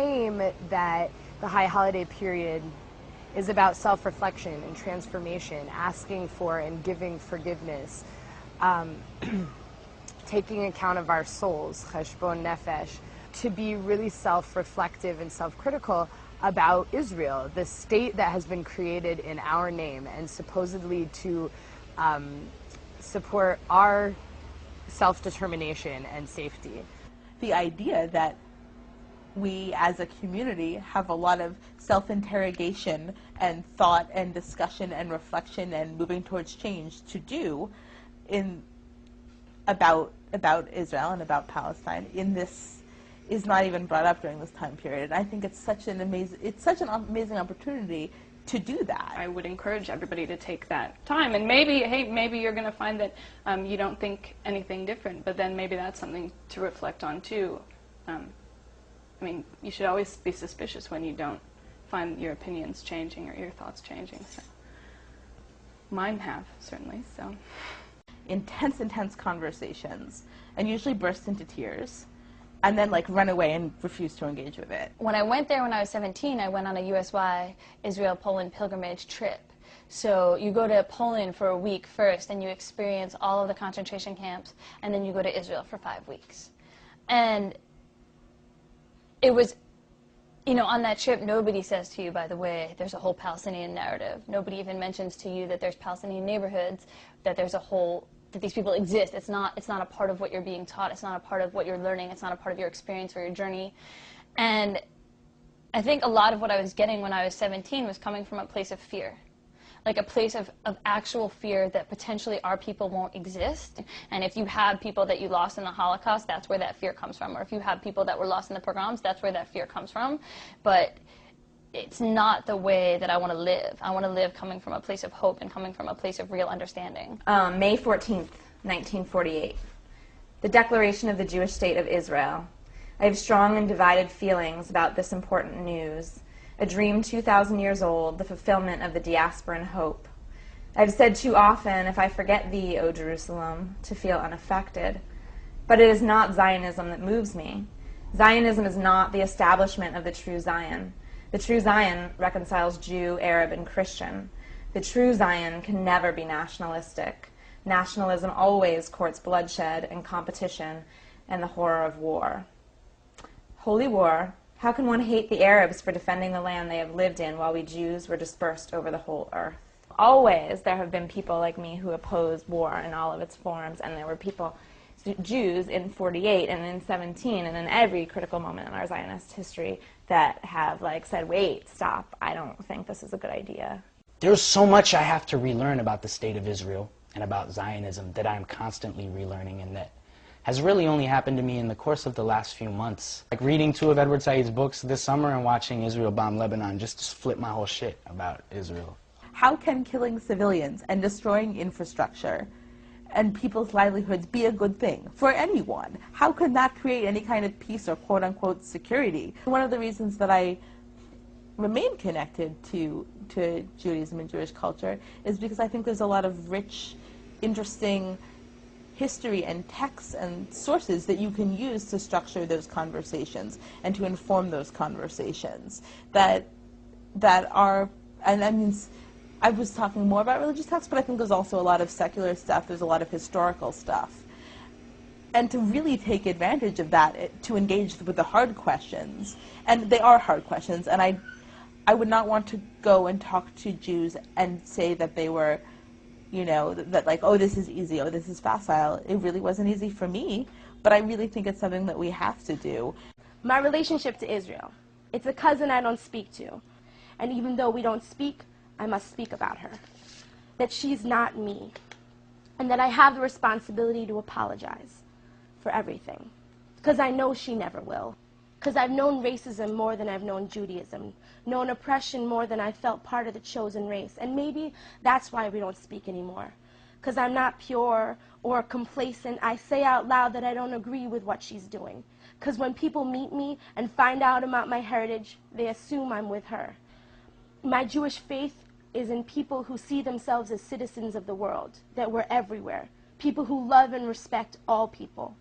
claim that the high holiday period is about self-reflection and transformation, asking for and giving forgiveness, taking account of our souls, cheshbon nefesh, to be really self-reflective and self-critical about Israel, the state that has been created in our name, and supposedly to support our self-determination and safety. The idea that we as a community have a lot of self-interrogation and thought and discussion and reflection and moving towards change to do about Israel and about Palestine in this is not even brought up during this time period. And I think it's such an amazing opportunity to do that. I would encourage everybody to take that time, and maybe you're going to find that you don't think anything different, but then maybe that's something to reflect on too. I mean, you should always be suspicious when you don't find your opinions changing or your thoughts changing. So mine have, certainly. So intense conversations, and usually burst into tears, and then like run away and refuse to engage with it. When I went there when I was 17, I went on a USY Israel-Poland pilgrimage trip. So you go to Poland for a week first, and you experience all of the concentration camps, and then you go to Israel for 5 weeks. And it was, you know, on that trip, nobody says to you, by the way, there's a whole Palestinian narrative. Nobody even mentions to you that there's Palestinian neighborhoods, that there's a whole, that these people exist. It's not a part of what you're being taught. It's not a part of what you're learning. It's not a part of your experience or your journey. And I think a lot of what I was getting when I was 17 was coming from a place of fear. Like a place of actual fear that potentially our people won't exist. And if you have people that you lost in the Holocaust, that's where that fear comes from. Or if you have people that were lost in the pogroms, that's where that fear comes from. But it's not the way that I want to live. I want to live coming from a place of hope and coming from a place of real understanding. May 14th, 1948. The Declaration of the Jewish State of Israel. I have strong and divided feelings about this important news. A dream 2,000 years old, the fulfillment of the diasporan hope. I've said too often, if I forget thee, O Jerusalem, to feel unaffected. But it is not Zionism that moves me. Zionism is not the establishment of the true Zion. The true Zion reconciles Jew, Arab, and Christian. The true Zion can never be nationalistic. Nationalism always courts bloodshed and competition and the horror of war. Holy war. How can one hate the Arabs for defending the land they have lived in while we Jews were dispersed over the whole earth? Always there have been people like me who opposed war in all of its forms, and there were people, Jews in 48 and in 17 and in every critical moment in our Zionist history that have like said, wait, stop, I don't think this is a good idea. There's so much I have to relearn about the state of Israel and about Zionism that I'm constantly relearning, and that has really only happened to me in the course of the last few months. Like reading 2 of Edward Said's books this summer and watching Israel bomb Lebanon just flipped my whole shit about Israel. How can killing civilians and destroying infrastructure and people's livelihoods be a good thing for anyone? How can that create any kind of peace or quote-unquote security? One of the reasons that I remain connected to Judaism and Jewish culture is because I think there's a lot of rich, interesting history and texts and sources that you can use to structure those conversations and to inform those conversations that are, and I mean, I was talking more about religious texts, but I think there's also a lot of secular stuff, there's a lot of historical stuff. And to really take advantage of that, to engage with the hard questions, and they are hard questions, and I would not want to go and talk to Jews and say that they were, you know, that like, oh, this is easy, oh, this is facile. It really wasn't easy for me, but I really think it's something that we have to do. My relationship to Israel, it's a cousin I don't speak to. And even though we don't speak, I must speak about her. That she's not me. And that I have the responsibility to apologize for everything. Because I know she never will. Because I've known racism more than I've known Judaism, known oppression more than I felt part of the chosen race. And maybe that's why we don't speak anymore. Because I'm not pure or complacent. I say out loud that I don't agree with what she's doing. Because when people meet me and find out about my heritage, they assume I'm with her. My Jewish faith is in people who see themselves as citizens of the world, that we're everywhere, people who love and respect all people.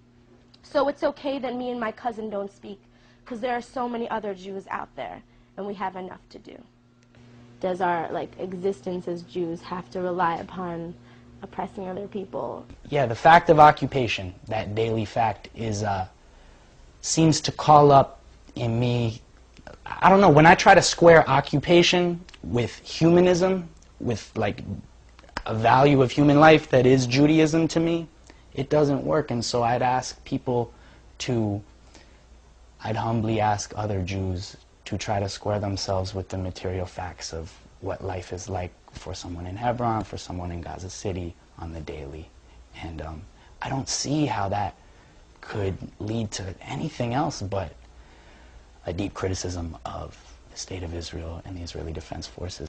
So it's okay that me and my cousin don't speak, because there are so many other Jews out there, and we have enough to do. Does our existence as Jews have to rely upon oppressing other people? Yeah, the fact of occupation, that daily fact, seems to call up in me, I don't know, when I try to square occupation with humanism, with a value of human life that is Judaism to me, it doesn't work. And so I'd humbly ask other Jews to try to square themselves with the material facts of what life is like for someone in Hebron, for someone in Gaza City on the daily. And I don't see how that could lead to anything else but a deep criticism of the state of Israel and the Israeli Defense Forces.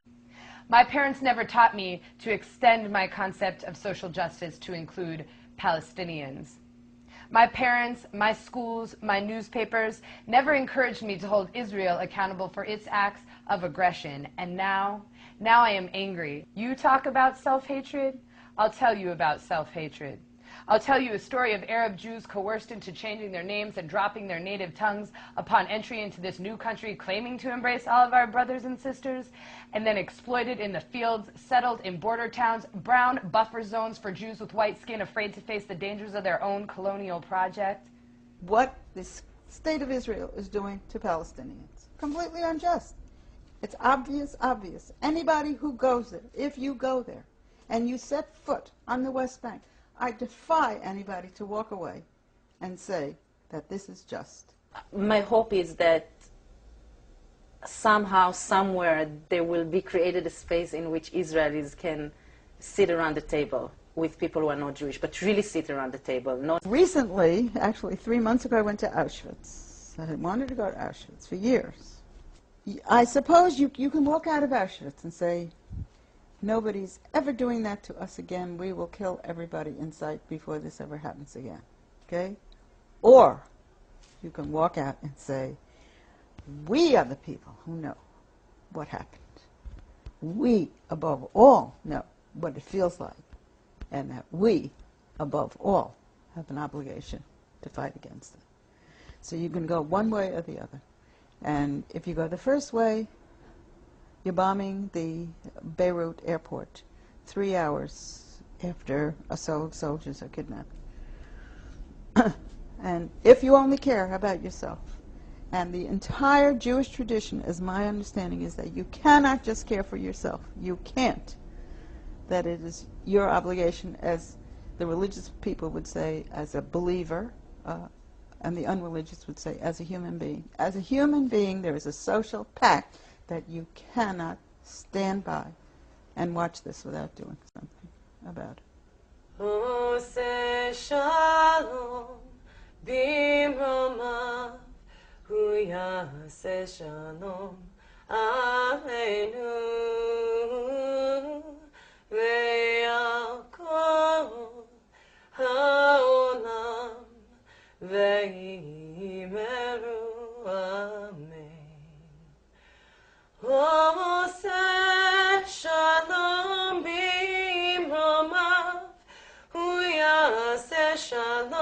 My parents never taught me to extend my concept of social justice to include Palestinians. My parents, my schools, my newspapers never encouraged me to hold Israel accountable for its acts of aggression. And now I am angry. You talk about self-hatred? I'll tell you about self-hatred. I'll tell you a story of Arab Jews coerced into changing their names and dropping their native tongues upon entry into this new country, claiming to embrace all of our brothers and sisters, and then exploited in the fields, settled in border towns, brown buffer zones for Jews with white skin afraid to face the dangers of their own colonial project. What the state of Israel is doing to Palestinians. Completely unjust. It's obvious. Anybody who goes there, if you go there, and you set foot on the West Bank, I defy anybody to walk away and say that this is just. My hope is that somehow, somewhere, there will be created a space in which Israelis can sit around the table with people who are not Jewish, but really sit around the table. Not Recently, actually 3 months ago, I went to Auschwitz. I had wanted to go to Auschwitz for years. I suppose you can walk out of Auschwitz and say, nobody's ever doing that to us again. We will kill everybody in sight before this ever happens again. Okay? Or you can walk out and say, we are the people who know what happened. We, above all, know what it feels like. And that we, above all, have an obligation to fight against it. So you can go one way or the other. And if you go the first way, you're bombing the Beirut airport 3 hours after soldiers are kidnapped. And if you only care about yourself, and the entire Jewish tradition, as my understanding, is that you cannot just care for yourself. You can't. That it is your obligation, as the religious people would say, as a believer, and the unreligious would say, as a human being. As a human being, there is a social pact that you cannot stand by and watch this without doing something about it. Shalom